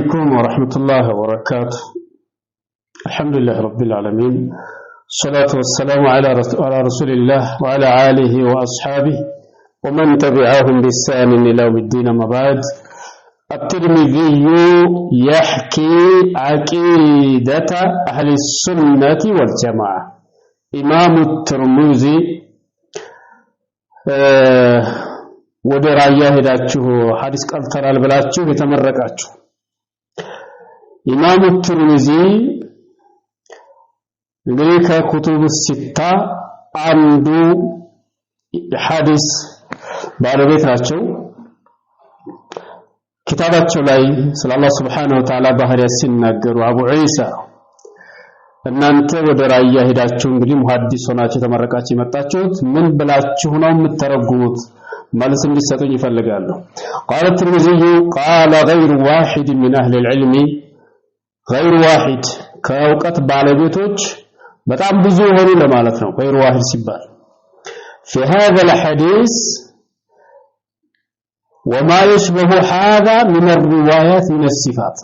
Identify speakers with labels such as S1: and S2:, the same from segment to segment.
S1: عليكم ورحمة الله وبركاته. الحمد لله رب العالمين، الصلاة والسلام على رسول الله وعلى آله وأصحابه ومن تبعهم بإحسان إلى يوم الدين. ما بعد، الترمذي يحكي عقيدة أهل السنة والجماعة. إمام الترمذي ወደ ራያ ሄዳችሁ ሐዲስ ቀልተራል ብላችሁ የተመረቃችሁ ኢማሙ ትርሚዚ እንግዲህ ከኩቱብ ሲታ አንዱ ሐዲስ ባለቤት ናቸው። ኪታባቸው ላይ ስለ አላህ Subhanahu Wa Ta'ala ባህሪያት ሲናገሩ አቡ ዒሳ እናንተ ወደ ራያ ሄዳችሁ እንግዲህ ሙሐዲስ ሆናችሁ ተመረቃችሁ የመጣችሁት ምን ብላችሁ ነው የምትተረጉሙት? መልስ እንዲሰጡኝ ይፈልጋሉ። قال الترمذي قال غير واحد من اهل العلم غير واحد ከእውቀት ባለቤቶች በጣም ብዙ ሆኑ ለማለት ነው። غير واحد ሲባል في هذا الحديث وما يشبه هذا من الروايات من الصفات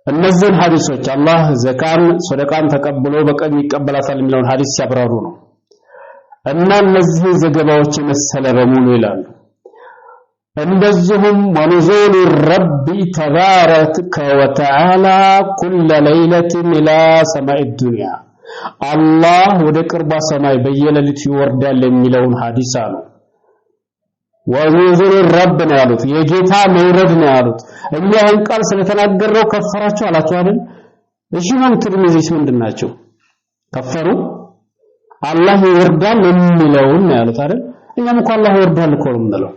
S1: እነዚህን ሐዲሶች አላህ ዘካን ሰደቃን ተቀብሎ በቀኝ ይቀበላታል የሚለውን ሐዲስ ሲያብራሩ ነው። እና እነዚህ ዘገባዎች መሰለ በሙሉ ይላሉ። እንደዚሁም ወኑዙል ረቢ ተባረከ ወተዓላ ኩለ ለይለትን ኢላ ሰማይ ዱንያ አላህ ወደ ቅርባ ሰማይ በየሌሊቱ ይወርዳል የሚለውን ሐዲስ አሉ። ወኑዙል ረብ ነው ያሉት፣ የጌታ መውረድ ነው ያሉት። እኛን ቃል ስለተናገረው ከፈራችሁ አላችሁ አይደል? እሺ ማን ትርሚዚስ ምንድናቸው? ከፈሩ አላህ ይወርዳል የሚለውን ነው ያሉት አይደል? እኛም እኮ አላህ ይወርዳል እኮ ነው የምንለው።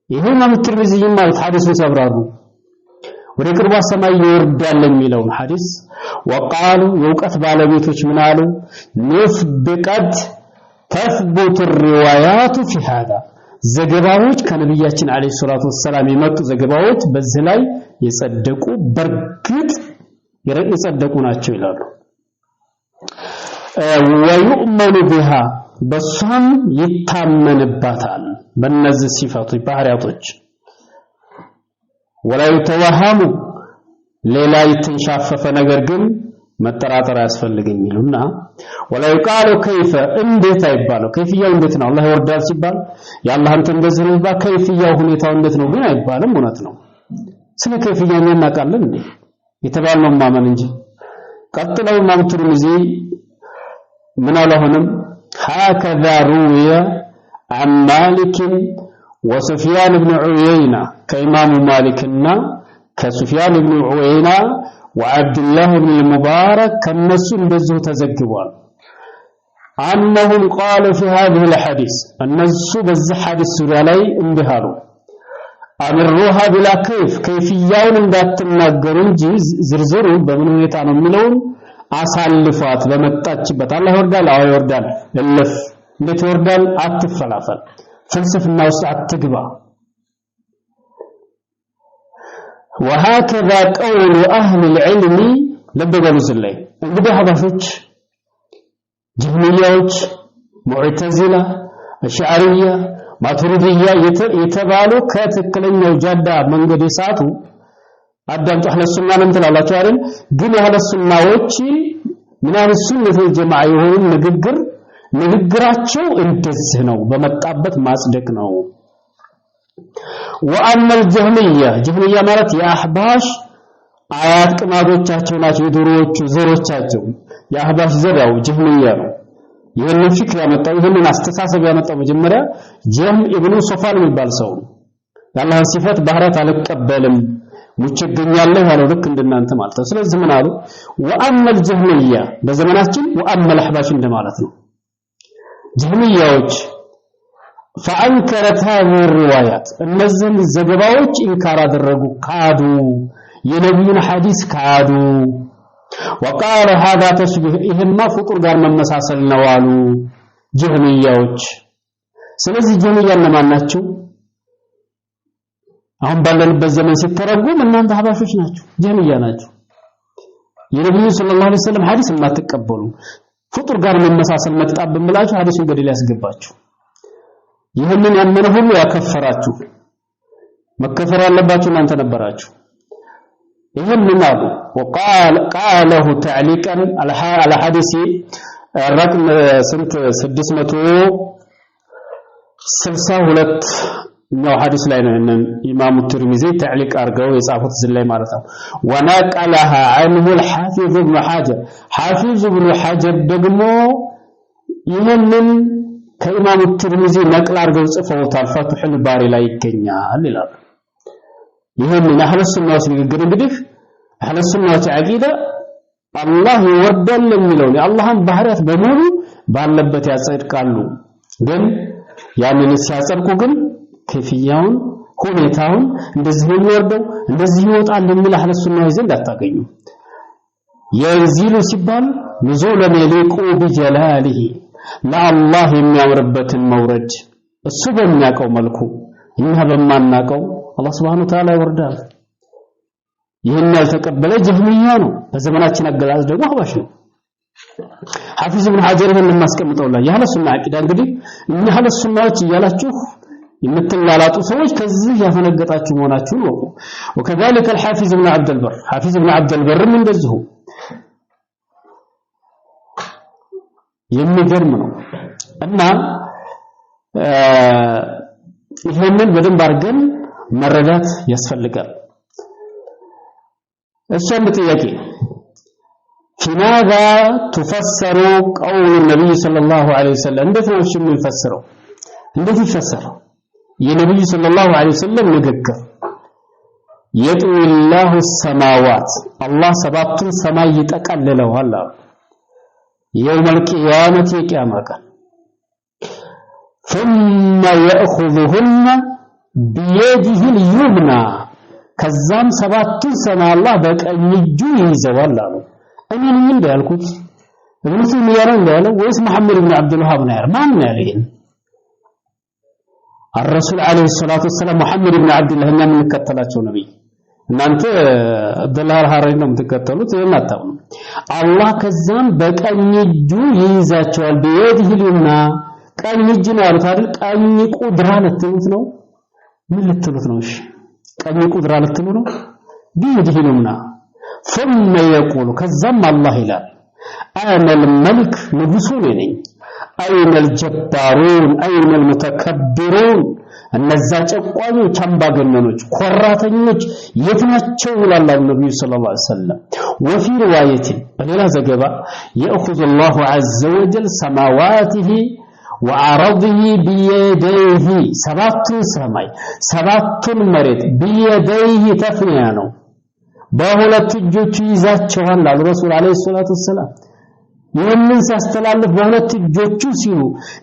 S1: ይሄን ነው ትርሚዚ ማለት ሐዲስ ሲያብራሩ ወደ ቅርባ ሰማይ ይወርዳል የሚለውን ሐዲስ ወቃሉ የውቀት ባለቤቶች ምን አሉ? ንፍብቀት ተثبت الروايات في هذا ዘገባዎች ከነብያችን አለይሂ ሰላቱ ወሰለም የመጡ ዘገባዎች በዚህ ላይ የጸደቁ በርግጥ የጸደቁ ናቸው ይላሉ። ويؤمن بها በሷም ይታመንባታል በእነዚህ ሲፋቶች ባህሪያቶች ولا يتوهم ሌላ ይተንሻፈፈ ነገር ግን መጠራጠር ያስፈልገኝ ይሉና ولا يقال كيف እንዴት አይባለው ከይፍያው እንዴት ነው አላህ ይወርዳል ሲባል ያላህ አንተ እንደዚህ ነው ባ ከይፍያው ሁኔታው እንዴት ነው ግን አይባልም። እውነት ነው ስለ ከይፍያው እናቃለን እንዴ የተባለው ማመን እንጂ። ቀጥለው ኢማም ትርሚዚ ምን አለሆነም هكذا روي عن مالك وسفيان بن عيينة كإمام مالكنا كسفيان بن عيينة وعبد الله بن المبارك كالنسو እንደዚሁ ተዘግቧል أنهم قالوا في هذه الحديث النسو በዚህ ሐዲስ ዙሪያ ላይ እንዲህ አሉ አምሩሃ بلا كيفياውን እንዳትናገሩ እንጂ ዝርዝሩ በምን ሁኔታ ነው የሚለውን አሳልፏት በመጣችበት አላህ ይወርዳል አዎ ይወርዳል እልፍ እንዴት ይወርዳል አትፈላፈል ፍልስፍና ውስጥ አትግባ። وهكذا قول اهل العلم ለበገሉስ ላይ እንግዲህ ሐዲሶች ጅህሚያዎች ሙዕተዚላ አሽዓሪያ ማቱሪዲያ የተባሉ ከትክክለኛው ጃዳ መንገድ የሳቱ አዳምጡ አህለ ሱና ምን ትላላችሁ አይደል? ግን አህለ ሱናዎች ምናምን ሱነቱ ጀማዓ የሆኑ ንግግራቸው እንደዚህ ነው በመጣበት ማጽደቅ ነው። وأما الجهمية ማለት የአህባሽ አያት ቅማዶቻቸው ናቸው የድሮዎቹ ዘሮቻቸው የአህባሽ ዘራው ጀህሚያ ነው። ይሄንን ፍክር ያመጣው ይሄንን አስተሳሰብ ያመጣው መጀመሪያ ጀም ኢብኑ ሶፋን የሚባል ሰው ያላህን ሲፈት ባህሪያት አልቀበልም ሙቸገኛለሁ ያለው ልክ እንደናንተ ማለት ነው። ስለዚህ ምን አሉ? وأما الجهمية በዘመናችን وأما الأحباش እንደማለት ነው። ጀህሚያዎች فأنكرت هذه الروايات እነዚህን ዘገባዎች ኢንካር አደረጉ ካዱ የነብዩን ሐዲስ ካዱ وقال هذا تشبه ይሄማ ፍጡር ጋር መመሳሰል ነው አሉ ጀህሚያዎች። ስለዚህ ጀህሚያ እነማን ናቸው? አሁን ባለንበት ዘመን ሲተረጉም እናንተ ሐባሾች ናችሁ ጀህሚያ ናችሁ። የነብዩ ሰለላሁ ዐለይሂ ወሰለም ሐዲስ ማትቀበሉ ፍጡር ጋር መመሳሰል መጣብን ብላችሁ ሐዲሱን ገደል ያስገባችሁ ይህንን ያመነ ሁሉ ያከፈራችሁ መከፈር ያለባችሁ እናንተ ነበራችሁ ይሄንን አሉ وقال قاله تعليقا على حديث رقم 662 ነው ሐዲስ ላይ ነው ኢማሙ ትርሚዚ تعليق አርገው የጻፉት ዝላይ ማለት ነው ونقلها عنه الحافظ ابن حجر حافظ ابن حجر ደግሞ ይሄንን ከኢማሙ ትርሚዚ ነቅል አርገው ጽፈውታል ፈትሁል ባሪ ላይ ይገኛል ይላል ይሄንን አህለ ሱናዎች ንግግር እንግዲህ አህለ ሱናዎች አቂዳ አላህ ይወዳል የሚለው የአላህን ባህሪያት በሙሉ ባለበት ያጸድቃሉ ግን ያንን ሲያጸድቁ ግን ከፍያውን ሁኔታውን እንደዚህ ይወርደው እንደዚህ ይወጣል የሚል አህለ ሱናዎች ዘንድ አታገኙ የንዚሉ ሲባል ንዙል መሊቁ በጀላሊሂ ለአላህ የሚያወርበትን መውረድ እሱ በሚያቀው መልኩ እኛ በማናቀው አላህ Subhanahu Wa Ta'ala ይወርዳል ይሄን ያልተቀበለ ጀህሚያ ነው በዘመናችን አገላዝ ደግሞ አባሽ ነው ሐፊዝ ኢብኑ ሐጀር ይሄን ማስቀምጠውላ ያለ ሱና አቂዳ እንግዲህ እኛ ያለ ሱናዎች ይያላችሁ የምትላላጡ ሰዎች ከዚህ ያፈነገጣችሁ መሆናችሁን ወቁ وكذلك الحافظ ابن عبد البر حافظ ابن عبد البر من እንደዚሁ የሚገርም ነው እና ይሄንን በደንብ አድርገን መረዳት ያስፈልጋል እሷም ጥያቄ فيماذا تفسر قول النبي صلى الله عليه وسلم እንዴት ነው የሚፈሰረው እንዴት ይፈሰራል የነብዩ صلى الله عليه وسلم ንግግር يطوي الله السماوات الله ሰባቱን ሰማይ ይጠቀልለዋል يوم القيامة قيامة ثم يأخذهن بيده اليمنى ከዛም ሰባቱን ሰማይ አላህ በቀኝ እጁ ይይዘዋል አሉ እኔ ምን እንዳልኩት ኢብኑ ተይሚያ ነው ወይስ መሐመድ ኢብኑ አብዱል ወሃብ ነው ማን ነው ያለኝ الرسول عليه الصلاه والسلام محمد بن عبد الله እኛ የምንከተላቸው ነብይ እናንተ አብዱላህ አልሐረሪ ነው የምትከተሉት የማታው አላህ ከዛም በቀኝ እጁ ይይዛቸዋል በየዲህ ሊና ቀኝ እጅ ነው አሉት አይደል ቀኝ ቁድራ ልትሉት ነው ምን ልትሉት ነው እሺ ቀኝ ቁድራ ልትሉ ነው በየዲህ ሊና ثم يقول ከዛም አላህ ይላል انا الملك ንጉሱ ነኝ اين الجبارون اين المتكبرون እነዛ ጨቋኞች አምባገነኖች ኮራተኞች የት ናቸው ይላል ነብዩ ሰለላሁ ዐለይሂ ወሰለም وفي روايه በሌላ ዘገባ ياخذ الله عز وجل سماواته وعرضه بيديه ሰባቱን ሰማይ ሰባቱን መሬት بيديه ተፍኒያ ነው በሁለት እጆቹ ይዛቸዋል አሉ ረሱል አለይሂ ሰላቱ ወሰለም ይህንን ሲያስተላልፍ በሁለት እጆቹ ሲሉ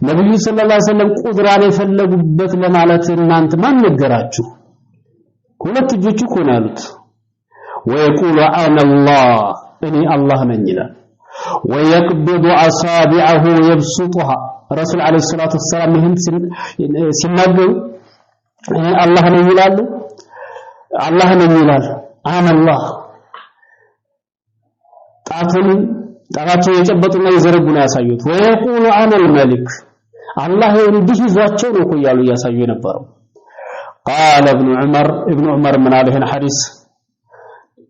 S1: ነብዩ ሰለላሁ ዐለይሂ ወሰለም ቁድራን የፈለጉበት ለማለት እናንተ ማን ነገራችሁ ሁለት እጆቹ ኮን ያሉት ويقول انا الله اني الله ነኝ ይላል ويقبض اصابعه يبسطها رسول عليه الصلاه والسلام ይህን ሲናገሩ አላህ ነኝ ይላሉ አላህ ነኝ ይላል انا الله ጣታቸው የጨበጡና የዘረጉ ነው ያሳዩት ወይቁሉ انا الملك አላህ እንዲህ ይዟቸው ነው ይያሉ ያሳዩ የነበረው قال ابن عمر من عليه الحديث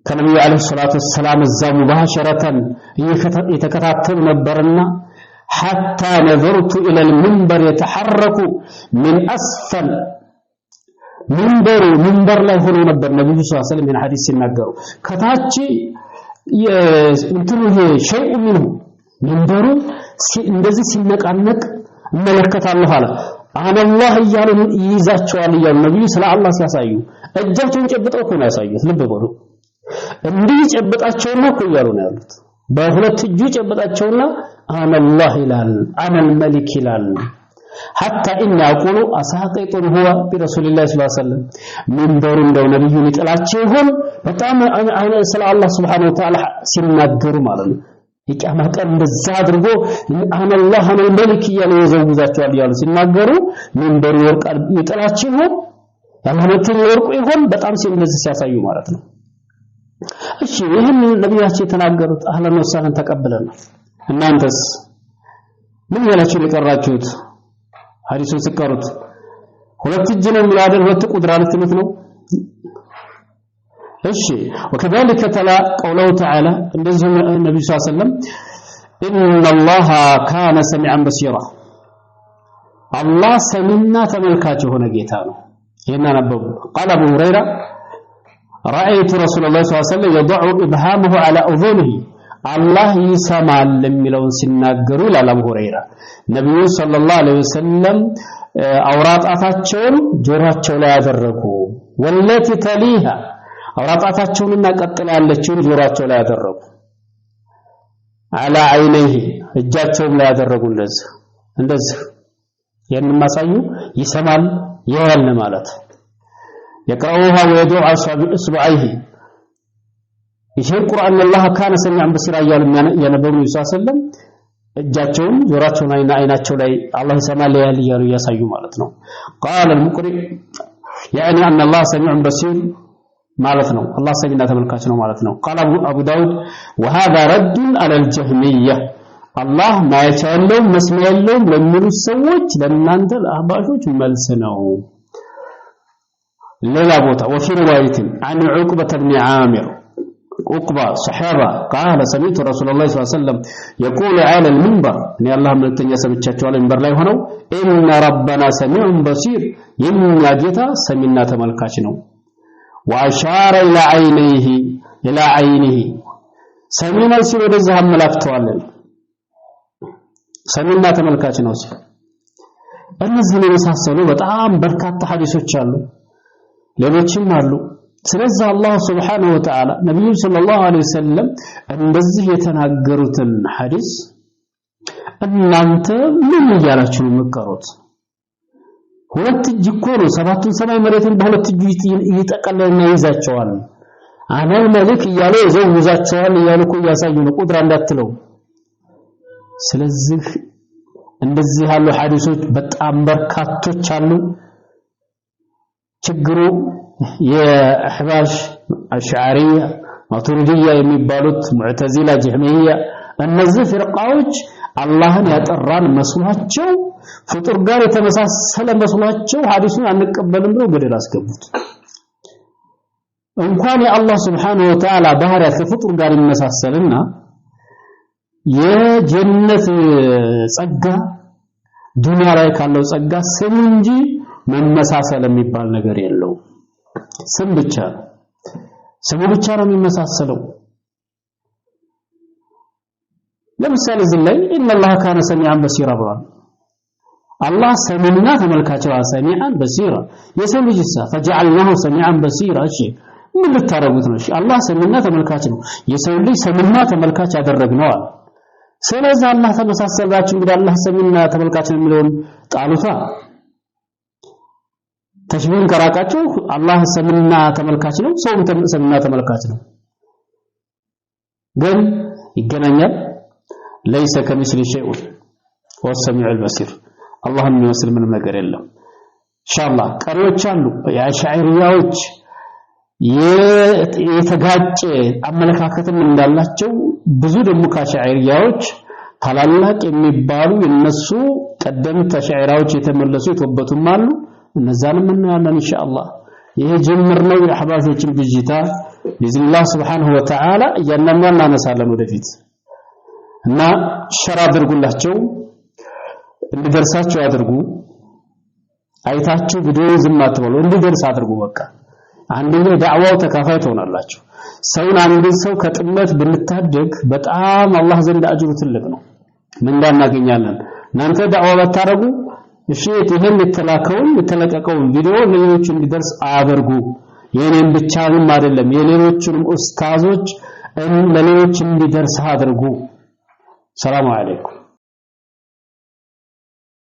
S1: ከነብዩ አለይሂ ሰላቱ ወሰላም እዛው ሙባሸረተ የተከታተሉ ነበርና حتى نظرت الى المنبر يتحرك من اسفل منبر ላይ ሆኖ ነበር ነብዩ ሰለላሁ ዐለይሂ ወሰለም ሐዲስ ሲናገሩ ከታች እንትኑ ሸይء منه መንበሩ እንደዚህ ሲነቃነቅ መለከታለሁ አለ አነ አላህ ይያሉ ይዛቸዋል ይያሉ ነብዩ ስለ አላህ ሲያሳዩ እጃቸውን ጨብጠው እኮ ነው ያሳዩት ልብ በሉ እንዲህ ጨብጣቸውና እኮ ይያሉ ነው ያሉት በሁለት እጁ ጨብጣቸውና አነ አላህ ይላል አነ الملك ይላል حتى ان يقولوا اساقط هو برسول الله صلى الله عليه وسلم منبر እንደው ነብዩ ይጥላቸው ይሆን በጣም ስለ አላህ Subhanahu Wa Ta'ala ሲናገሩ ማለት ነው ይቂያማ ቀን እንደዛ አድርጎ አነ አላህ አነ الملك ያለ ይዘውዛቸዋል ያሉ ሲናገሩ መንበሩ ወርቃል ይጥላቸው ይሆን ያለነቱ ወርቁ ይሆን በጣም እንደዚህ ሲያሳዩ ማለት ነው እሺ ይሄን ነብያችን የተናገሩት አህለን ወሰለን ተቀበለናል እናንተስ ምን ያላችሁ የቀራችሁት ሐዲሱን ሲቀሩት ሁለት እጅ ነው የሚያደር ሁለት ቁድራ ልትሉት ነው እሺ وكذلك تلا قوله تعالى እንደዚህ ነብዩ ሰለላሁ ዐለይሂ ወሰለም إن الله كان سميعا بصيرا الله سميعنا ተመልካች የሆነ ጌታ ነው ይሄን አነበቡ قال ابو هريره رأيت رسول الله صلى الله عليه وسلم يضع إبهامه على أذنه الله يسمع የሚለውን ሲናገሩ ይላል አቡ ሁረይራ ነብዩ ሰለላሁ ዐለይሂ ወሰለም አውራጣታቸውን ጆሮአቸው ላይ ያደረጉ ወለቲ ተሊሃ አውራጣታቸውንና ቀጥላ ያለችውን ጆሮአቸው ላይ ያደረጉ على عينيه እጃቸውም ላይ ያደረጉ እንደዚህ የነማ ማሳዩ ይሰማል ያያል ማለት يقرأوها ويدعو اصبعيه ይሄ ቁርአን الله كان سميعا بصيرا ያነበቡ ኢየሱስ ሰለም እጃቸውን ጆሮአቸውን አይናቸው ላይ አላህ ይሰማል ያያል ያሉ ያሳዩ ማለት ነው قال المقرئ يعني ان الله سميع بصير ማለት ነው አላህ ሰሚና ተመልካች ነው ማለት ነው قال ابو داود وهذا رد على الجهميه الله ما يቻለው መስሚያ የለውም ለሚሉ ሰዎች ለእናንተ አህባሾች መልስ ነው ሌላ ቦታ وفي روايه عن عقبه بن عامر عقبه صحابه قال سمعت رسول الله صلى الله عليه وسلم يقول على المنبر ان الله መልእክተኛ ሰምቻቸው على المنبر ላይ ሆነው ان ربنا سميع بصير የኛ ጌታ ሰሚና ተመልካች ነው واشار الى عينه سمينا ሲል ወደዛ አመላክተዋል ሰሚና ተመልካች ነው ሲል እነዚህ የመሳሰሉ በጣም በርካታ ሐዲሶች አሉ ሌሎችም አሉ ስለዚህ አላህ Subhanahu Wa Ta'ala ነብዩ ሰለላሁ ዐለይሂ ወሰለም እንደዚህ የተናገሩትን ሐዲስ እናንተ ምን ይያላችሁ መከሩት ሁለት እጅ እኮ ነው ሰባቱን ሰማይ መሬትን በሁለት እጁ ይጠቀለልና ይዛቸዋል አናል መልክ ይያለ ይዘውዛቸዋል ይያልኩ ያሳዩ ነው ቁድራ እንዳትለው ስለዚህ እንደዚህ ያሉ ሐዲሶች በጣም በርካቶች አሉ ችግሩ የአህባሽ አሽዓሪያ ማቱሪዲያ የሚባሉት ሙዕተዚላ ጀህሚያ እነዚህ ፍርቃዎች አላህን ያጠራን መስሏቸው ፍጡር ጋር የተመሳሰለ መስሏቸው ሐዲሱን አንቀበልም ብለው ገደል አስገቡት እንኳን የአላህ Subhanahu Wa Ta'ala ባህሪያት ከፍጡር ጋር ይመሳሰልና የጀነት ጸጋ ዱንያ ላይ ካለው ጸጋ ስም እንጂ መመሳሰል የሚባል ነገር የለው ስም ብቻ ነው የሚመሳሰለው ለምሳሌ ዝላይ ان الله كان سميعا بصيرا ብሏል الله ሰሚዕና ተመልካች ነው ሰሚዓን በሲራ የሰው ልጅሳ فجعلناه سميعا بصيرا እሺ ምን ልታረጉት ነው እሺ الله ሰሚዕና ተመልካች ነው የሰው ልጅ ሰሚዕና ተመልካች ያደረግነው አለ ስለዚህ አላህ ተመሳሰላችሁ እንግዲህ አላህ ሰሚዕና ተመልካች ነው የሚለውን ጣሉታ ተሽቢህን ከራቃችሁ አላህ ሰሚዕና ተመልካች ነው ሰውም ሰሚዕና ተመልካች ነው ግን ይገናኛል ليس كمثل شيء هو السميع البصير الله የሚመስል ምንም ነገር የለም ኢንሻአላህ ቀሪዎች አሉ የአሽዓሪያዎች የተጋጨ አመለካከትም እንዳላቸው ብዙ ደግሞ ከአሽዓሪያዎች ታላላቅ የሚባሉ እነሱ ቀደምት አሽዓሪያዎች የተመለሱ የተወበቱም አሉ እነዛንም እናያለን ኢንሻአላህ ይሄ ጅምር ነው የአህባሾችን ብጅታ ቢዝላህ Subhanahu Wa Ta'ala እያንዳንዱን እናነሳለን ወደፊት እና ሸራ አድርጉላቸው እንዲደርሳቸው አድርጉ አይታችሁ ቪዲዮ ዝም አትበሉ እንዲደርስ አድርጉ በቃ አንደኛ ዳዕዋው ተካፋይ ትሆናላችሁ ሰውን አንድ ሰው ከጥመት ብንታደግ በጣም አላህ ዘንድ አጅሩ ትልቅ ነው ምን እንዳናገኛለን እናንተ ዳዕዋ ባታረጉ እሺ ይሄን የተለቀቀው ቪዲዮ ለሌሎች እንዲደርስ አድርጉ የኔን ብቻም አይደለም የሌሎችንም ኡስታዞች ለሌሎች እንዲደርስ አድርጉ ሰላም አለይኩም